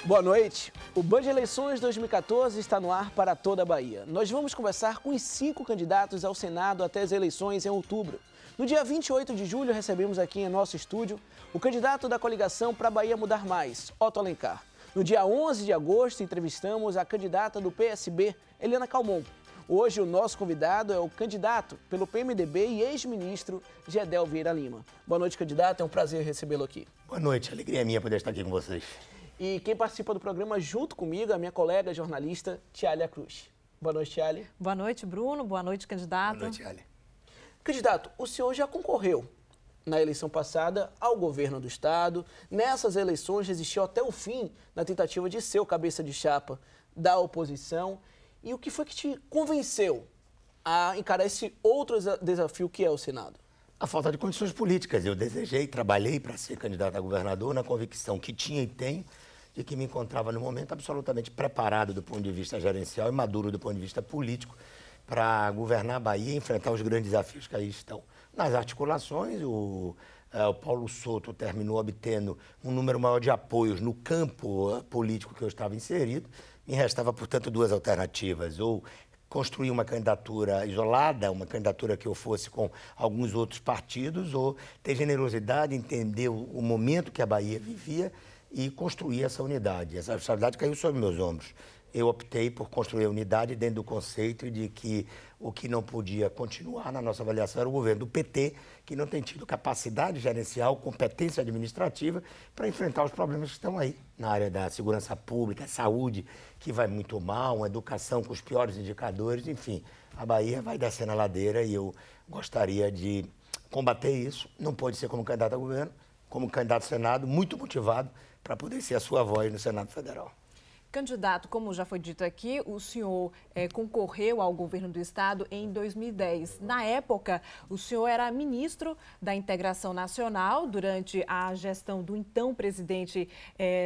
Boa noite. O Band Eleições 2014 está no ar para toda a Bahia. Nós vamos conversar com os 5 candidatos ao Senado até as eleições em outubro. No dia 28 de julho, recebemos aqui em nosso estúdio o candidato da coligação para a Bahia Mudar Mais, Otto Alencar. No dia 11 de agosto, entrevistamos a candidata do PSB, Helena Calmon. Hoje, o nosso convidado é o candidato pelo PMDB e ex-ministro Gedel Vieira Lima. Boa noite, candidato. É um prazer recebê-lo aqui. Boa noite. Alegria minha poder estar aqui com vocês. E quem participa do programa junto comigo é a minha colega jornalista, Tialia Cruz. Boa noite, Tialia. Boa noite, Bruno. Boa noite, candidato. Boa noite, Tialia. Candidato, o senhor já concorreu na eleição passada ao governo do estado. Nessas eleições resistiu até o fim na tentativa de ser o cabeça de chapa da oposição. E o que foi que te convenceu a encarar esse outro desafio que é o Senado? A falta de condições políticas. Eu desejei, trabalhei para ser candidato a governador na convicção que tinha e tenho de que me encontrava no momento absolutamente preparado do ponto de vista gerencial e maduro do ponto de vista político para governar a Bahia e enfrentar os grandes desafios que aí estão. Nas articulações, o Paulo Souto terminou obtendo um número maior de apoios no campo político que eu estava inserido. Me restava, portanto, 2 alternativas, ou construir uma candidatura isolada, uma candidatura que eu fosse com alguns outros partidos, ou ter generosidade, entender o momento que a Bahia vivia e construir essa unidade. Essa responsabilidade caiu sobre meus ombros. Eu optei por construir a unidade dentro do conceito de que o que não podia continuar na nossa avaliação era o governo do PT, que não tem tido capacidade gerencial, competência administrativa para enfrentar os problemas que estão aí na área da segurança pública, saúde, que vai muito mal, uma educação com os piores indicadores, enfim. A Bahia vai descendo a ladeira e eu gostaria de combater isso. Não pode ser como candidato a governo, como candidato ao Senado, muito motivado para poder ser a sua voz no Senado Federal. Candidato, como já foi dito aqui, o senhor concorreu ao governo do estado em 2010. Na época, o senhor era ministro da Integração Nacional durante a gestão do então presidente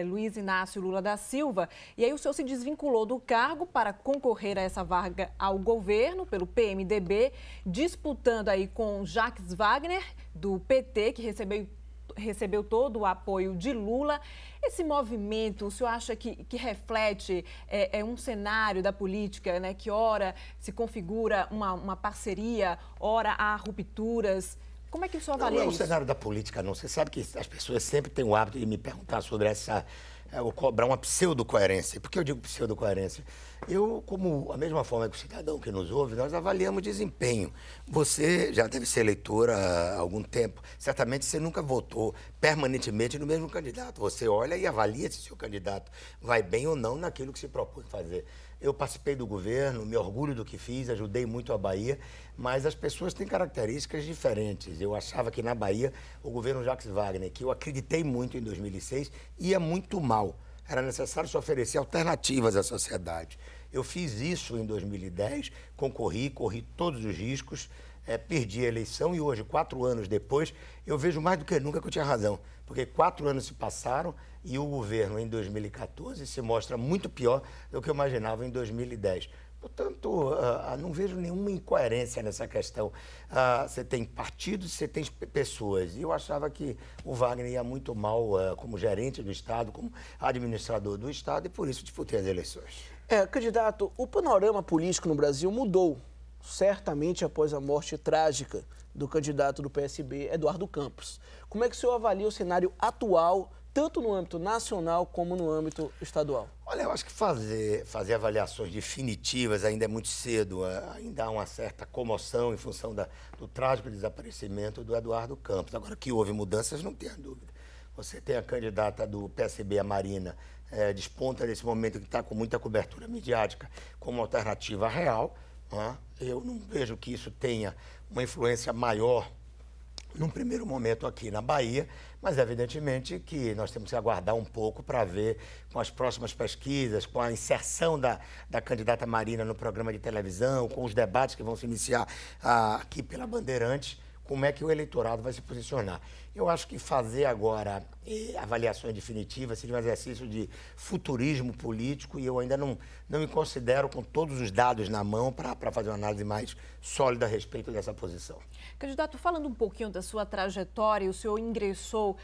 Luiz Inácio Lula da Silva. E aí o senhor se desvinculou do cargo para concorrer a essa vaga ao governo pelo PMDB, disputando aí com Jacques Wagner, do PT, que recebeu todo o apoio de Lula. Esse movimento, o senhor acha que reflete um cenário da política, né, que ora se configura uma parceria, ora há rupturas? Como é que o senhor avalia isso? Não é um cenário da política, não. Você sabe que as pessoas sempre têm o hábito de me perguntar sobre essa... ou cobrar uma pseudo-coerência. Por que eu digo pseudo-coerência? Eu, como a mesma forma que o cidadão que nos ouve, nós avaliamos desempenho. Você já deve ser eleitor há algum tempo. Certamente você nunca votou permanentemente no mesmo candidato. Você olha e avalia se o seu candidato vai bem ou não naquilo que se propõe fazer. Eu participei do governo, me orgulho do que fiz, ajudei muito a Bahia, mas as pessoas têm características diferentes. Eu achava que na Bahia o governo Jacques Wagner, que eu acreditei muito em 2006, ia muito mal. Era necessário se oferecer alternativas à sociedade. Eu fiz isso em 2010, corri todos os riscos, perdi a eleição e hoje, 4 anos depois, eu vejo mais do que nunca que eu tinha razão. Porque 4 anos se passaram e o governo em 2014 se mostra muito pior do que eu imaginava em 2010. Portanto, não vejo nenhuma incoerência nessa questão. Você tem partidos, você tem pessoas. E eu achava que o Wagner ia muito mal como gerente do Estado, como administrador do Estado, e por isso disputei as eleições. Candidato, o panorama político no Brasil mudou, certamente após a morte trágica do candidato do PSB, Eduardo Campos. Como é que o senhor avalia o cenário atual, tanto no âmbito nacional como no âmbito estadual? Olha, eu acho que fazer avaliações definitivas ainda é muito cedo. Ainda há uma certa comoção em função do trágico desaparecimento do Eduardo Campos. Agora, que houve mudanças, não tenha dúvida. Você tem a candidata do PSB, a Marina, desponta nesse momento que está com muita cobertura midiática como alternativa real. Eu não vejo que isso tenha uma influência maior num primeiro momento aqui na Bahia, mas evidentemente que nós temos que aguardar um pouco para ver com as próximas pesquisas, com a inserção da candidata Marina no programa de televisão, com os debates que vão se iniciar aqui pela Bandeirantes, como é que o eleitorado vai se posicionar. Eu acho que fazer agora avaliações definitivas seria um exercício de futurismo político e eu ainda não me considero com todos os dados na mão para fazer uma análise mais sólida a respeito dessa posição. Candidato, falando um pouquinho da sua trajetória, o senhor ingressou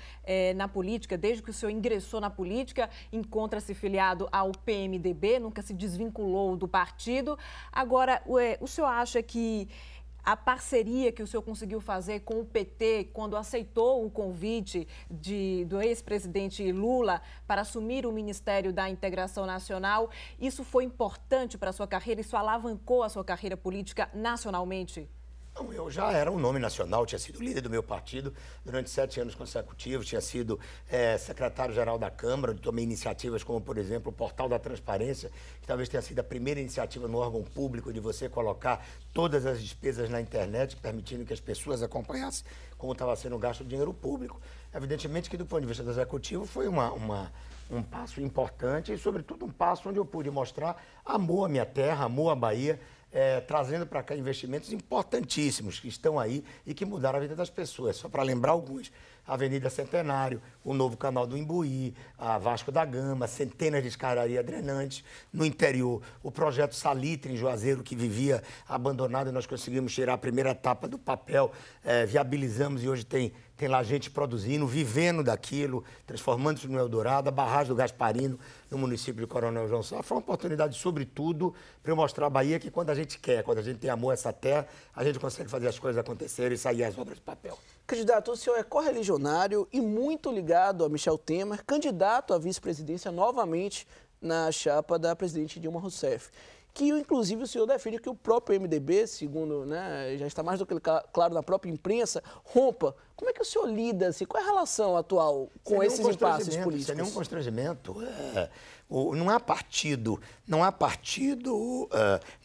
na política, desde que o senhor ingressou na política, encontra-se filiado ao PMDB, nunca se desvinculou do partido. Agora, o senhor acha que a parceria que o senhor conseguiu fazer com o PT, quando aceitou o convite do ex-presidente Lula para assumir o Ministério da Integração Nacional, isso foi importante para a sua carreira? Isso alavancou a sua carreira política nacionalmente? Não, eu já era um nome nacional, tinha sido líder do meu partido durante 7 anos consecutivos, tinha sido secretário-geral da Câmara, onde tomei iniciativas como, por exemplo, o Portal da Transparência, que talvez tenha sido a primeira iniciativa no órgão público de você colocar todas as despesas na internet, permitindo que as pessoas acompanhassem como estava sendo gasto o dinheiro público. Evidentemente que, do ponto de vista do Executivo, foi um passo importante e, sobretudo, um passo onde eu pude mostrar amor à minha terra, amor à Bahia, trazendo para cá investimentos importantíssimos que estão aí e que mudaram a vida das pessoas. Só para lembrar alguns: a Avenida Centenário, o novo canal do Imbuí, a Vasco da Gama, centenas de escadarias drenantes. No interior, o projeto Salitre, em Juazeiro, que vivia abandonado, e nós conseguimos tirar a primeira etapa do papel, viabilizamos e hoje tem lá gente produzindo, vivendo daquilo, transformando-se no Eldorado, a barragem do Gasparino, no município de Coronel João Sá. Foi uma oportunidade, sobretudo, para eu mostrar à Bahia que quando a gente quer, quando a gente tem amor a essa terra, a gente consegue fazer as coisas acontecerem e sair as obras de papel. Candidato, o senhor é correligionário e muito ligado a Michel Temer, candidato à vice-presidência novamente na chapa da presidente Dilma Rousseff, que inclusive o senhor defende que o próprio MDB, segundo, já está mais do que claro na própria imprensa, rompa. Como é que o senhor lida, assim, qual é a relação atual com esses impasses políticos? Sem nenhum constrangimento. Não há partido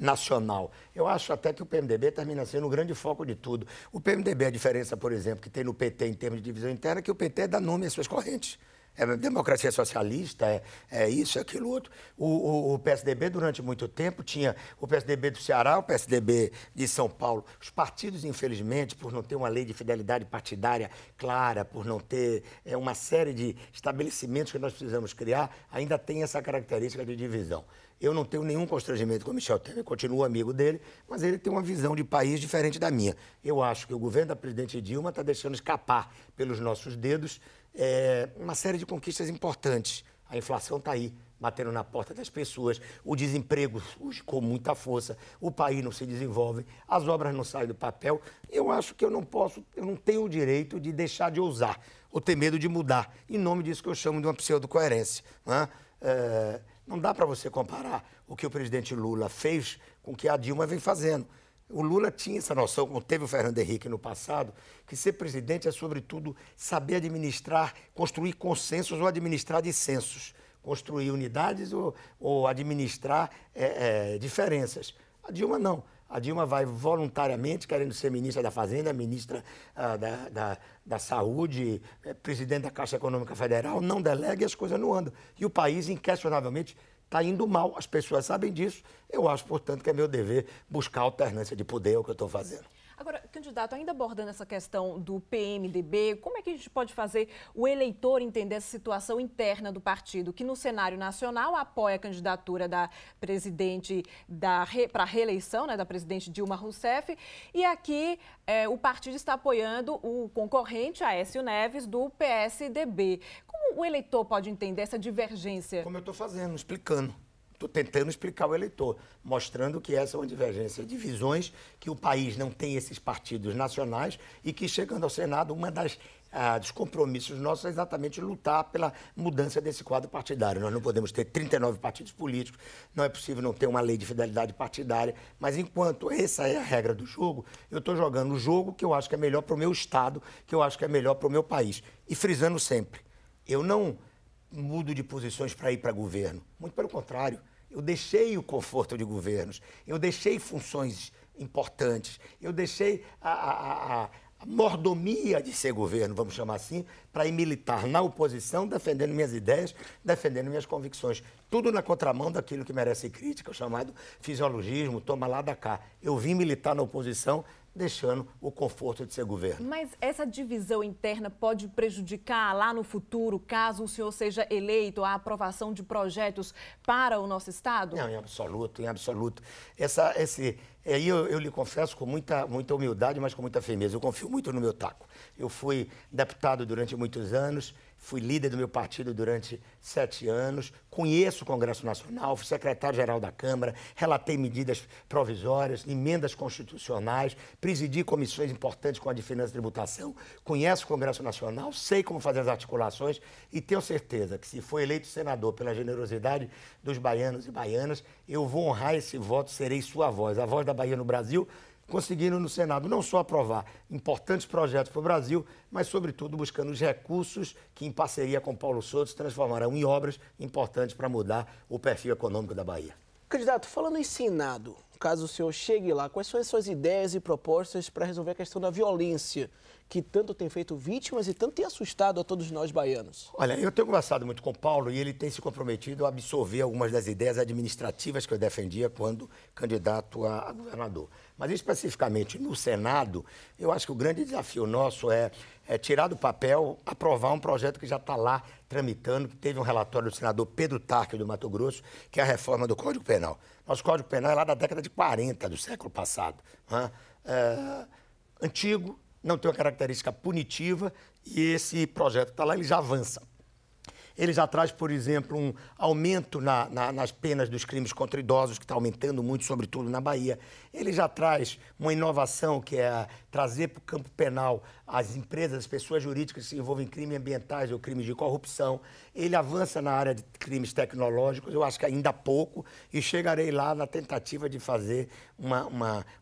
nacional. Eu acho até que o PMDB termina sendo o grande foco de tudo. O PMDB, a diferença, por exemplo, que tem no PT em termos de divisão interna, é que o PT dá nome às suas correntes. É democracia socialista, é isso, é aquilo outro. O PSDB, durante muito tempo, tinha o PSDB do Ceará, o PSDB de São Paulo. Os partidos, infelizmente, por não ter uma lei de fidelidade partidária clara, por não ter uma série de estabelecimentos que nós precisamos criar, ainda tem essa característica de divisão. Eu não tenho nenhum constrangimento com o Michel Temer, continuo amigo dele, mas ele tem uma visão de país diferente da minha. Eu acho que o governo da presidente Dilma está deixando escapar pelos nossos dedos uma série de conquistas importantes. A inflação está aí, batendo na porta das pessoas, o desemprego surge com muita força, o país não se desenvolve, as obras não saem do papel. Eu acho que eu não tenho o direito de deixar de ousar ou ter medo de mudar, em nome disso que eu chamo de uma pseudo-coerência. Não dá para você comparar o que o presidente Lula fez com o que a Dilma vem fazendo. O Lula tinha essa noção, como teve o Fernando Henrique no passado, que ser presidente é, sobretudo, saber administrar, construir consensos ou administrar dissensos. Construir unidades ou administrar diferenças. A Dilma não. A Dilma vai voluntariamente, querendo ser ministra da Fazenda, ministra da Saúde, presidente da Caixa Econômica Federal, não delega e as coisas não andam. E o país, inquestionavelmente, está indo mal, as pessoas sabem disso. Eu acho, portanto, que é meu dever buscar alternância de poder, é o que eu estou fazendo. Agora, candidato, ainda abordando essa questão do PMDB, como é que a gente pode fazer o eleitor entender essa situação interna do partido, que no cenário nacional apoia a candidatura da presidente para a reeleição, da presidente Dilma Rousseff, e aqui o partido está apoiando o concorrente, Aécio Neves, do PSDB. Como o eleitor pode entender essa divergência? Como eu estou fazendo, explicando. Estou tentando explicar ao eleitor, mostrando que essa é uma divergência de visões, que o país não tem esses partidos nacionais e que, chegando ao Senado, dos compromissos nossos é exatamente lutar pela mudança desse quadro partidário. Nós não podemos ter 39 partidos políticos, não é possível não ter uma lei de fidelidade partidária, mas enquanto essa é a regra do jogo, eu estou jogando o jogo que eu acho que é melhor para o meu Estado, que eu acho que é melhor para o meu país. E frisando sempre, eu não mudo de posições para ir para governo, muito pelo contrário. Eu deixei o conforto de governos, eu deixei funções importantes, eu deixei a mordomia de ser governo, vamos chamar assim, para ir militar na oposição, defendendo minhas ideias, defendendo minhas convicções. Tudo na contramão daquilo que merece crítica, o chamado fisiologismo, toma lá da cá. Eu vim militar na oposição, deixando o conforto de ser governo. Mas essa divisão interna pode prejudicar lá no futuro, caso o senhor seja eleito, a aprovação de projetos para o nosso Estado? Não, em absoluto, em absoluto. Aí eu lhe confesso com muita humildade, mas com muita firmeza. Eu confio muito no meu taco. Eu fui deputado durante muitos anos, fui líder do meu partido durante 7 anos, conheço o Congresso Nacional, fui secretário-geral da Câmara, relatei medidas provisórias, emendas constitucionais, presidi comissões importantes com a de Finanças e Tributação, conheço o Congresso Nacional, sei como fazer as articulações e tenho certeza que, se for eleito senador pela generosidade dos baianos e baianas, eu vou honrar esse voto, serei sua voz, a voz da Bahia no Brasil, conseguindo no Senado não só aprovar importantes projetos para o Brasil, mas, sobretudo, buscando os recursos que, em parceria com Paulo Souto, se transformarão em obras importantes para mudar o perfil econômico da Bahia. Candidato, falando em Senado, caso o senhor chegue lá, quais são as suas ideias e propostas para resolver a questão da violência, que tanto tem feito vítimas e tanto tem assustado a todos nós baianos? Olha, eu tenho conversado muito com o Paulo e ele tem se comprometido a absorver algumas das ideias administrativas que eu defendia quando candidato a governador. Mas, especificamente no Senado, eu acho que o grande desafio nosso é tirar do papel, aprovar um projeto que já está lá tramitando, que teve um relatório do senador Pedro Tarque, do Mato Grosso, que é a reforma do Código Penal. Nosso Código Penal é lá da década de 40 do século passado. Antigo, não tem uma característica punitiva e esse projeto está lá, ele já avança. Ele já traz, por exemplo, um aumento nas penas dos crimes contra idosos, que está aumentando muito, sobretudo na Bahia. Ele já traz uma inovação, que é trazer para o campo penal as empresas, as pessoas jurídicas que se envolvem em crimes ambientais ou crimes de corrupção. Ele avança na área de crimes tecnológicos, eu acho que ainda há pouco, e chegarei lá na tentativa de fazer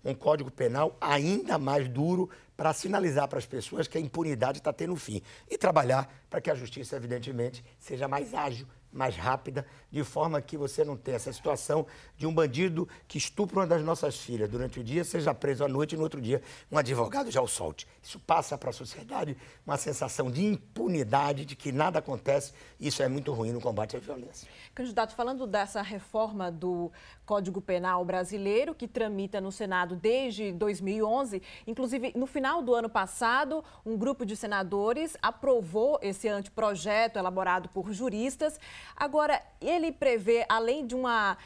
um código penal ainda mais duro para sinalizar para as pessoas que a impunidade está tendo fim. E trabalhar para que a justiça, evidentemente, seja mais ágil, mais rápida, de forma que você não tenha essa situação de um bandido que estupra uma das nossas filhas durante o dia, seja preso à noite e no outro dia um advogado já o solte. Isso passa para a sociedade uma sensação de impunidade, de que nada acontece, e isso é muito ruim no combate à violência. Candidato, falando dessa reforma do Código Penal brasileiro, que tramita no Senado desde 2011, inclusive no final do ano passado, um grupo de senadores aprovou esse anteprojeto elaborado por juristas. Agora, ele prevê, além de uma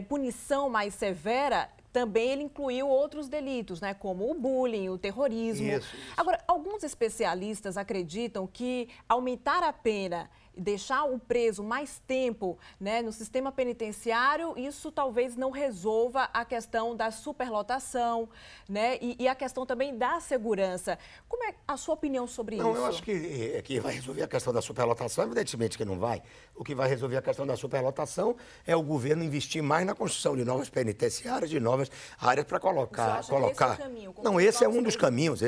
punição mais severa, também ele incluiu outros delitos, né, como o bullying, o terrorismo. Isso. Agora, alguns especialistas acreditam que aumentar a pena e deixar o preso mais tempo, né, no sistema penitenciário, isso talvez não resolva a questão da superlotação, né, e a questão também da segurança. Como é a sua opinião sobre isso? Não, eu acho que vai resolver a questão da superlotação, evidentemente que não vai. O que vai resolver a questão da superlotação é o governo investir mais na construção de novas penitenciárias, de novas áreas para colocar. Esse é o caminho? Não, esse é um dos caminhos,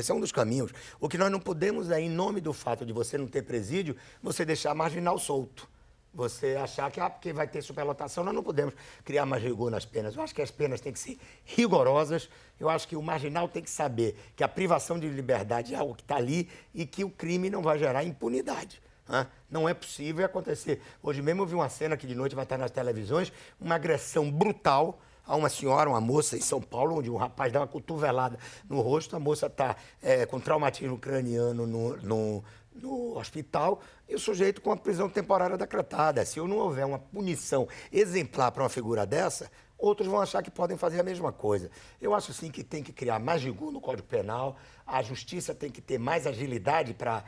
O que nós não podemos é, em nome do fato de você não ter presídio, você deixar marginal solto. Você achar que porque vai ter superlotação, nós não podemos criar mais rigor nas penas. Eu acho que as penas têm que ser rigorosas. Eu acho que o marginal tem que saber que a privação de liberdade é algo que está ali e que o crime não vai gerar impunidade. Não é possível acontecer. Hoje mesmo eu vi uma cena que de noite vai estar nas televisões, uma agressão brutal a uma senhora, uma moça em São Paulo, onde um rapaz dá uma cotovelada no rosto, a moça está com traumatismo craniano no hospital e o sujeito com a prisão temporária decretada. Se não houver uma punição exemplar para uma figura dessa, outros vão achar que podem fazer a mesma coisa. Eu acho, sim, que tem que criar mais rigor no Código Penal, a justiça tem que ter mais agilidade para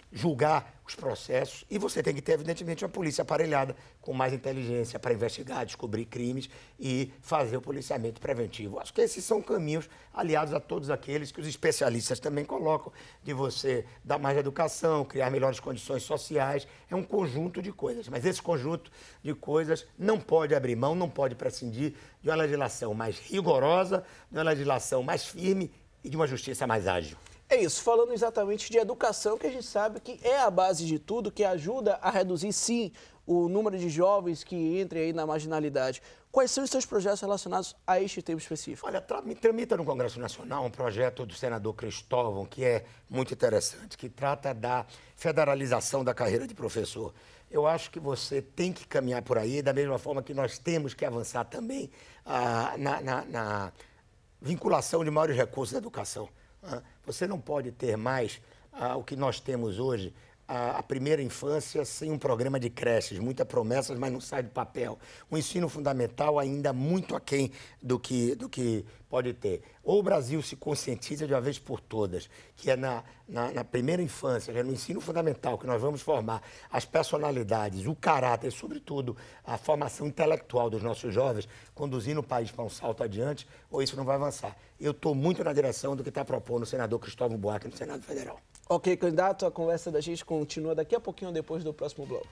julgar os processos e você tem que ter, evidentemente, uma polícia aparelhada com mais inteligência para investigar, descobrir crimes e fazer o policiamento preventivo. Acho que esses são caminhos aliados a todos aqueles que os especialistas também colocam, de você dar mais educação, criar melhores condições sociais. É um conjunto de coisas, mas esse conjunto de coisas não pode abrir mão, não pode prescindir de uma legislação mais rigorosa, de uma legislação mais firme e de uma justiça mais ágil. É isso, falando exatamente de educação, que a gente sabe que é a base de tudo, que ajuda a reduzir, sim, o número de jovens que entrem aí na marginalidade. Quais são os seus projetos relacionados a este tema específico? Olha, tramita no Congresso Nacional um projeto do senador Cristóvão, que é muito interessante, que trata da federalização da carreira de professor. Eu acho que você tem que caminhar por aí, da mesma forma que nós temos que avançar também na vinculação de maiores recursos da educação. Você não pode ter mais o que nós temos hoje, a primeira infância sem um programa de creches, muitas promessas, mas não sai do papel. O ensino fundamental ainda muito aquém do que pode ter. Ou o Brasil se conscientiza de uma vez por todas, que é na primeira infância, que é no ensino fundamental, que nós vamos formar as personalidades, o caráter, sobretudo a formação intelectual dos nossos jovens, conduzindo o país para um salto adiante, ou isso não vai avançar. Eu estou muito na direção do que está propondo o senador Cristóvão Buarque no Senado Federal. Ok, candidato, a conversa da gente continua daqui a pouquinho depois do próximo bloco.